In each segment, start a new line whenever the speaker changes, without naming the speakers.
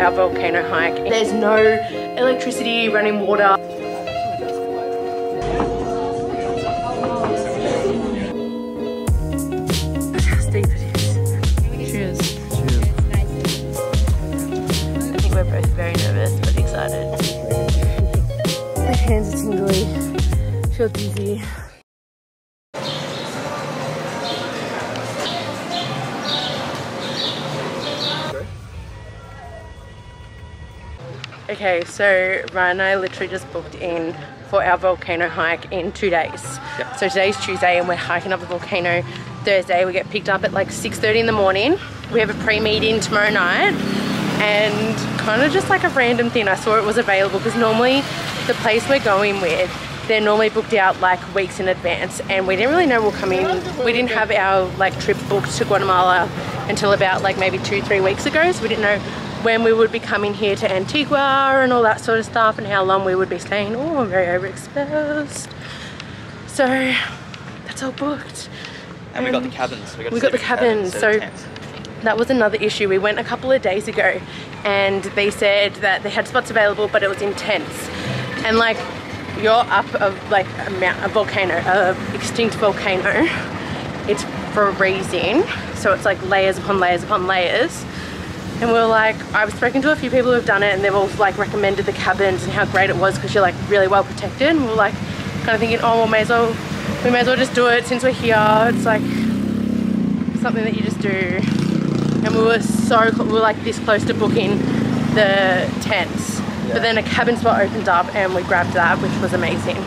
our volcano hike. There's no electricity, running water. Look how steep it is. Cheers. Cheers. I think we're both very nervous but excited. My hands are tingly. Feel dizzy. Okay, so Ryan and I literally just booked in for our volcano hike in 2 days. Yep. So today's Tuesday and we're hiking up the volcano Thursday. We get picked up at like 6:30 in the morning. We have a pre-meeting tomorrow night and kind of just like a random thing. I saw it was available because normally the place we're going with, they're normally booked out like weeks in advance and we didn't really know we'll come in. We didn't have our like trip booked to Guatemala until about like maybe 2-3 weeks ago, so we didn't know when we would be coming here to Antigua and all that sort of stuff and how long we would be staying. Oh, I'm very overexposed. So that's all booked.
And we got the cabins.
We got the cabins. So that was another issue. We went a couple of days ago and they said that they had spots available but it was in tents. And like you're up of like a volcano, extinct volcano. It's freezing. So it's like layers upon layers upon layers. And we were like, I've spoken to a few people who've done it and they've all like recommended the cabins and how great it was because you're like really well protected. And we were like kind of thinking, oh, well, we may as well just do it since we're here. It's like something that you just do. And we were like this close to booking the tents. Yeah. But then a cabin spot opened up and we grabbed that, which was amazing.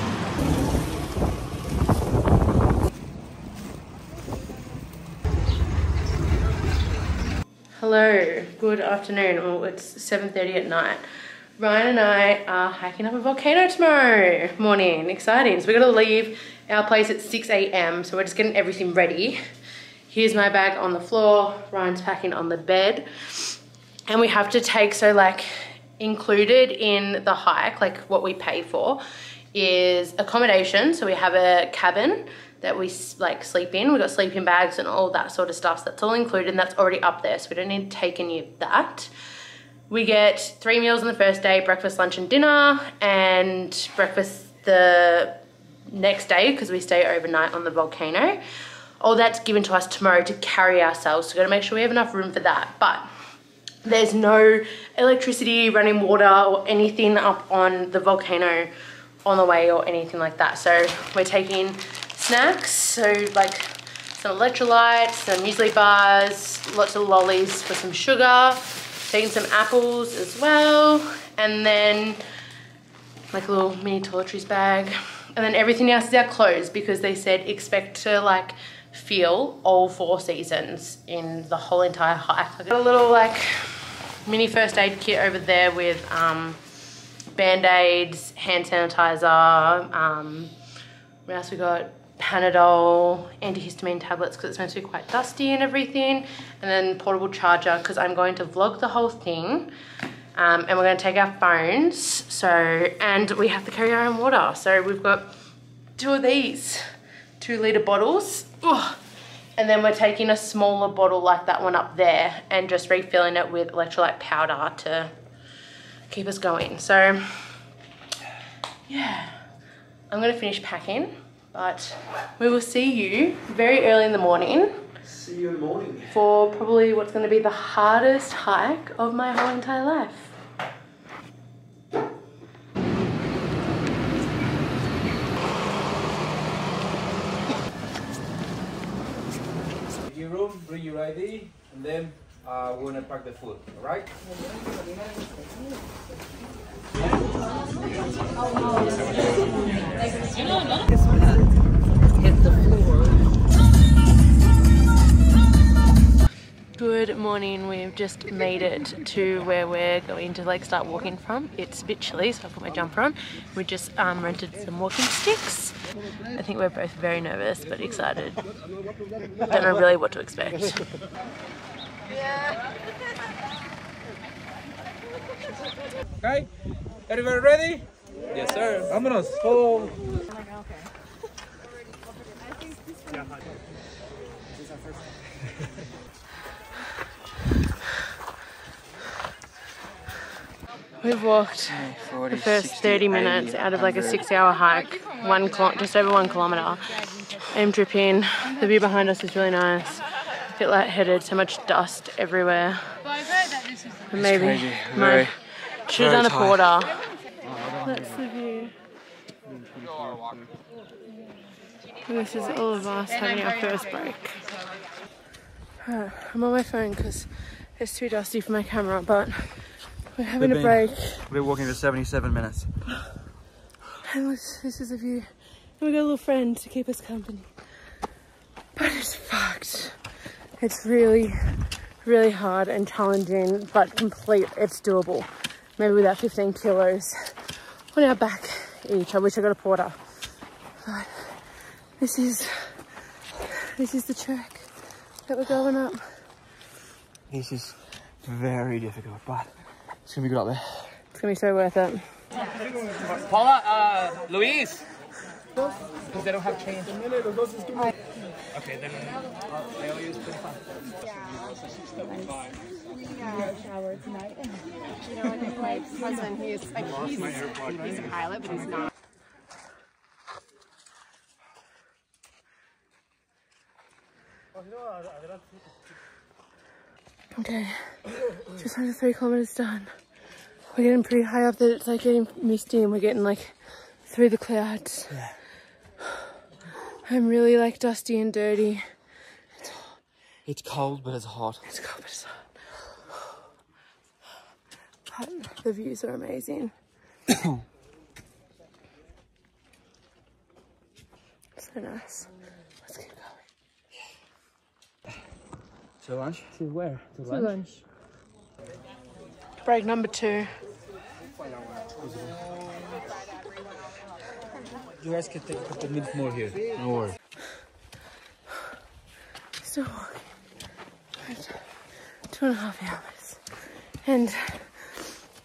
Hello, good afternoon. Well, it's 7:30 at night. Ryan and I are hiking up a volcano tomorrow morning. Exciting. So we're gonna leave our place at 6 AM. So we're just getting everything ready. Here's my bag on the floor. Ryan's packing on the bed. And we have to take, so like included in the hike, like what we pay for is accommodation. So we have a cabin that we like sleep in. We've got sleeping bags and all that sort of stuff. So that's all included and that's already up there. So we don't need to take any of that. We get 3 meals on the first day, breakfast, lunch and dinner, and breakfast the next day because we stay overnight on the volcano. All that's given to us tomorrow to carry ourselves. So we've got to make sure we have enough room for that. But there's no electricity, running water or anything up on the volcano on the way or anything like that. So we're taking snacks, so like some electrolytes, some muesli bars, lots of lollies for some sugar, taking some apples as well, and then like a little mini toiletries bag. And then everything else is our clothes because they said expect to like feel all 4 seasons in the whole entire hike. I got a little like mini first aid kit over there with band-aids, hand sanitizer, what else we got? Panadol, antihistamine tablets because it's meant to be quite dusty and everything, and then portable charger because I'm going to vlog the whole thing, and we're going to take our phones, so, and we have to carry our own water. So we've got 2 of these 2-litre bottles. Ugh. And then we're taking a smaller bottle like that one up there and just refilling it with electrolyte powder to keep us going. So yeah, I'm gonna finish packing, but we will see you very early in the morning.
See you in the morning. For
probably what's gonna be the hardest hike of my whole entire life.
Your room, bring your ID, and then we're gonna pack the food, all right?
Hit the floor. Good morning, we've just made it to where we're going to like start walking from. It's a bit chilly, so I put my jumper on. We just rented some walking sticks. I think we're both very nervous but excited. Don't know really what to expect.
Okay, everybody ready? Yes, sir. Vámonos. Follow.
We've walked
40,
the first
60,
30 minutes
80,
out of like a
100.
6-hour hike, just over 1 kilometre. I'm dripping. The view behind us is really nice. A bit lightheaded, so much dust everywhere. But maybe should have done a porter. That's the view. And this is all of us having our first break. I'm on my phone because it's too dusty for my camera, but we're having a break.
We're walking for 77 minutes.
And this is the view. And we got a little friend to keep us company. But it's fucked. It's really, really hard and challenging, but it's doable. Maybe without 15 kilos on our back each. I wish I got a porter. But this is the track that we're going up.
This is very difficult, but it's gonna be good up there.
It's gonna be so worth it.
Paula, Luis. Because they don't have change. Okay, then I'll use 25.
We showered tonight. You know, like my husband, he's a pilot, but he's not.
Okay, just under 3 kilometers done. We're getting pretty high up that it's like getting misty and we're getting like through the clouds.
Yeah.
I'm really like dusty and dirty.
It's cold, but it's hot.
It's cold, but it's hot. But the views are amazing. So nice. Let's keep going.
To lunch?
To where? To
Lunch. Break number 2.
You guys can take a couple minutes more here. No worries.
Still walking. 2.5 hours. And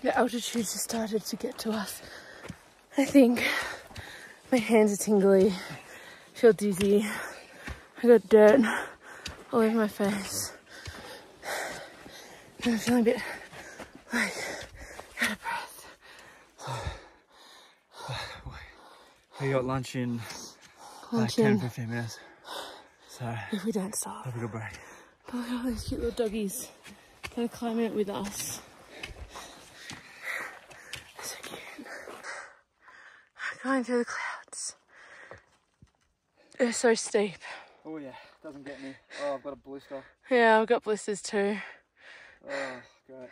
the altitude just started to get to us. I think my hands are tingly. I feel dizzy. I got dirt all over my face. And I'm feeling a bit like out of breath.
We got lunch in like 10-15 minutes. So
if we don't stop.
have a good break.
But look at all these cute little doggies that are climbing it with us. They're so cute. Going through the clouds. They're so steep.
Oh yeah, doesn't get me. Oh, I've got a blister.
Yeah, I've got blisters too.
Oh, great.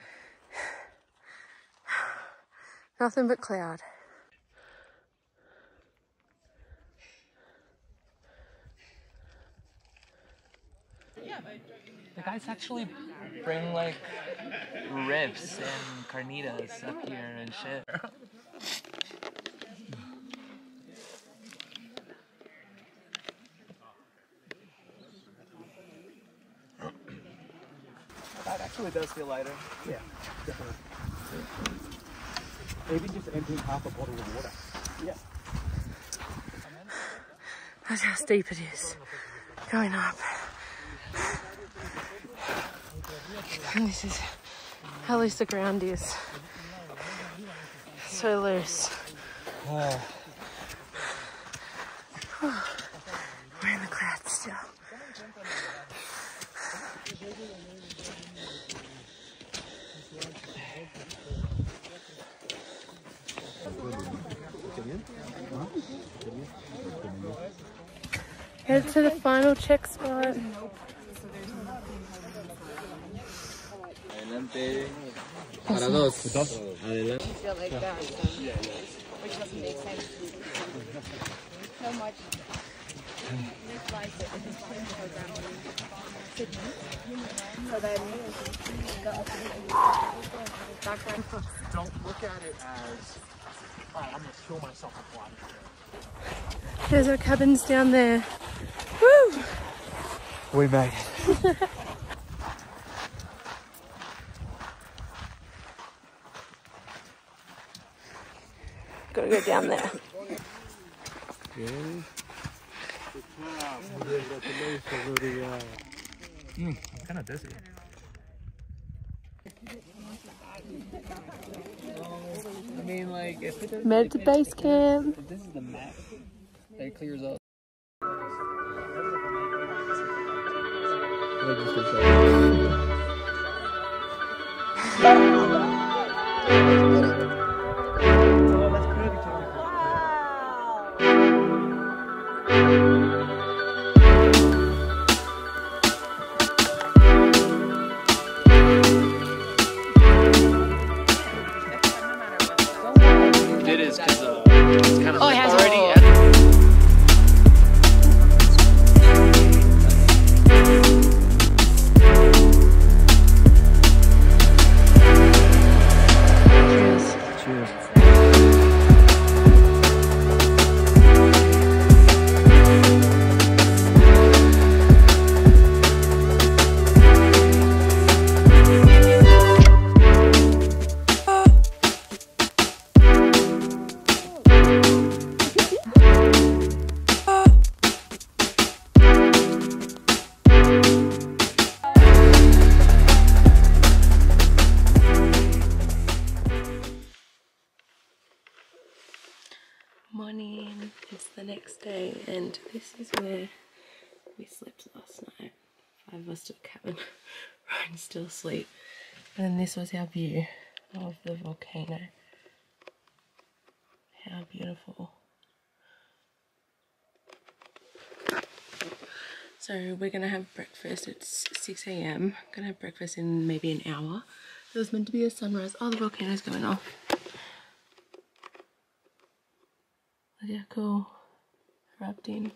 Nothing but cloud.
The guys actually bring like ribs and carnitas up here and shit.
That actually does feel lighter.
Yeah, definitely. Even just emptying half a bottle of water. Yeah.
That's how steep it is. Going up. And this is how loose the ground is. So loose.
Oh.
We're in the clouds still. Head to the final check spot.
Adelante. Para dos. Adelante.
Feel like that, which doesn't make sense. So much. So then,
Don't look at it as, alright, I'm gonna kill myself before I
There's our cabins down there. Woo!
We made it.
Gotta go down there.
Kind of dizzy.
mean, like, if it doesn't...
Made it to base camp.
If this is the max, that clears up.
It is because it's kind of already.
Morning, it's the next day and this is where we slept last night. 5 of us to a cabin, Ryan's still asleep. And then this was our view of the volcano. How beautiful. So we're gonna have breakfast, it's 6 AM. Gonna have breakfast in maybe an hour. It was meant to be a sunrise. Oh, the volcano's going off. Look how cool, erupting.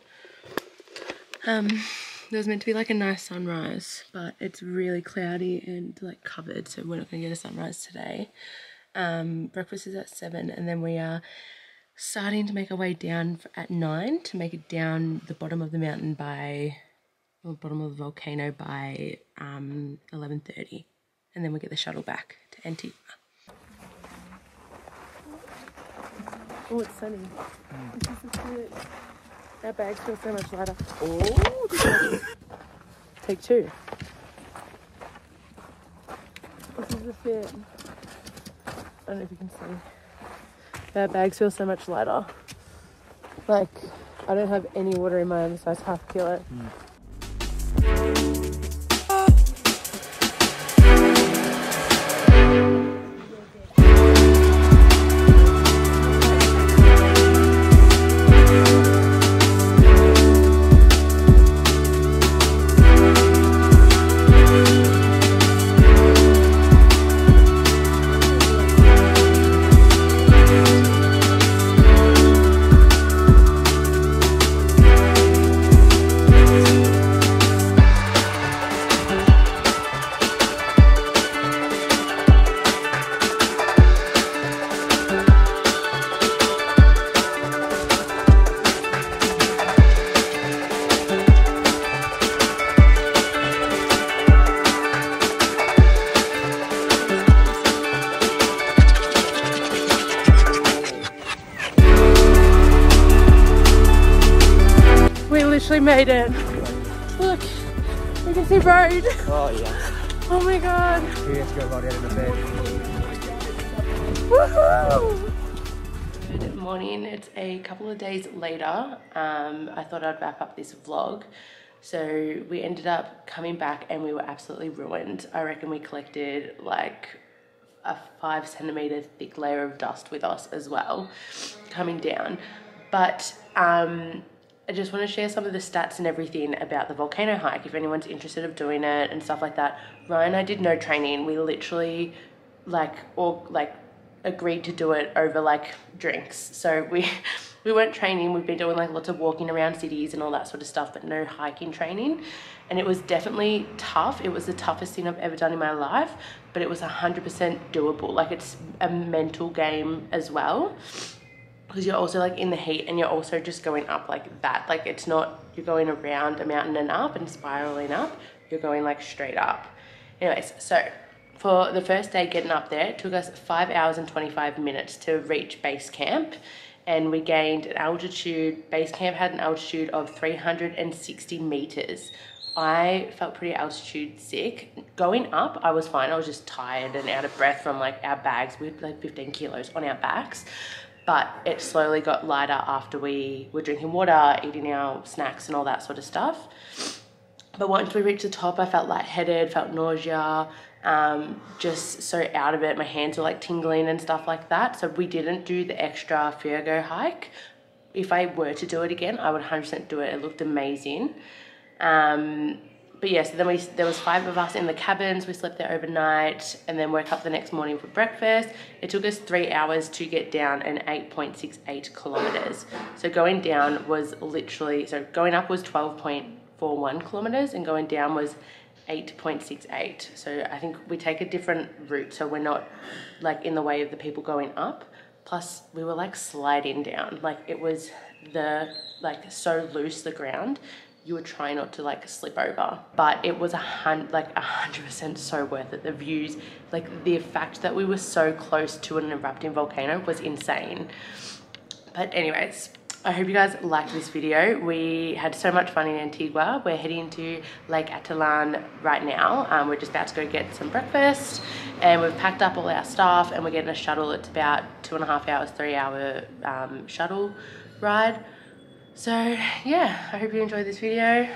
There was meant to be like a nice sunrise, but it's really cloudy and like covered, so we're not gonna get a sunrise today. Breakfast is at 7, and then we are starting to make our way down at 9 to make it down the bottom of the mountain by, or bottom of the volcano by 11:30, and then we get the shuttle back to Antigua. Oh, it's sunny. This is the fit. Our bags feel so much lighter. Oh, take 2. This is the fit. I don't know if you can see. Our bags feel so much lighter. Like, I don't have any water in my oversized half kilo. Made it. Look, you can see road.
Oh yeah.
Oh my god.
Let's go right out in the bed.
Woohoo! Good morning. It's a couple of days later. I thought I'd wrap up this vlog. So we ended up coming back and we were absolutely ruined. I reckon we collected like a 5 centimeter thick layer of dust with us as well coming down. But I just want to share some of the stats and everything about the volcano hike if anyone's interested of doing it and stuff like that. Ryan and I did no training. We literally agreed to do it over like drinks. So we weren't training. We've been doing like lots of walking around cities and all that sort of stuff, but no hiking training. And it was definitely tough. It was the toughest thing I've ever done in my life, but it was 100% doable. Like, it's a mental game as well, because you're also like in the heat and you're also just going up like that. Like, it's not you're going around a mountain and up and spiraling up, you're going like straight up. Anyways, so for the first day getting up there, it took us 5 hours and 25 minutes to reach base camp, and we gained an altitude. Base camp had an altitude of 360 meters, I felt pretty altitude sick. Going up, I was fine. I was just tired and out of breath from like our bags. We had like 15 kilos on our backs. But it slowly got lighter after we were drinking water, eating our snacks and all that sort of stuff. But once we reached the top, I felt lightheaded, felt nausea, just so out of it. My hands were like tingling and stuff like that. So we didn't do the extra Fuego hike. If I were to do it again, I would 100% do it. It looked amazing. But yeah, so then there was 5 of us in the cabins. We slept there overnight and then woke up the next morning for breakfast. It took us 3 hours to get down and 8.68 kilometers. So going down was literally, so going up was 12.41 kilometers and going down was 8.68. So I think we take a different route, so we're not like in the way of the people going up. Plus we were like sliding down, like it was like so loose, the ground. You would try not to like slip over, but it was 100% so worth it. The views, like the fact that we were so close to an erupting volcano was insane. But anyways, I hope you guys liked this video. We had so much fun in Antigua. We're heading to Lake Atilan right now. We're just about to go get some breakfast and we've packed up all our stuff and we're getting a shuttle. It's about 2.5 hours, 3 hour shuttle ride. So yeah, I hope you enjoyed this video.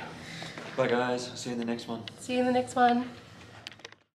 Bye guys, see you in the next one.
See you in the next one.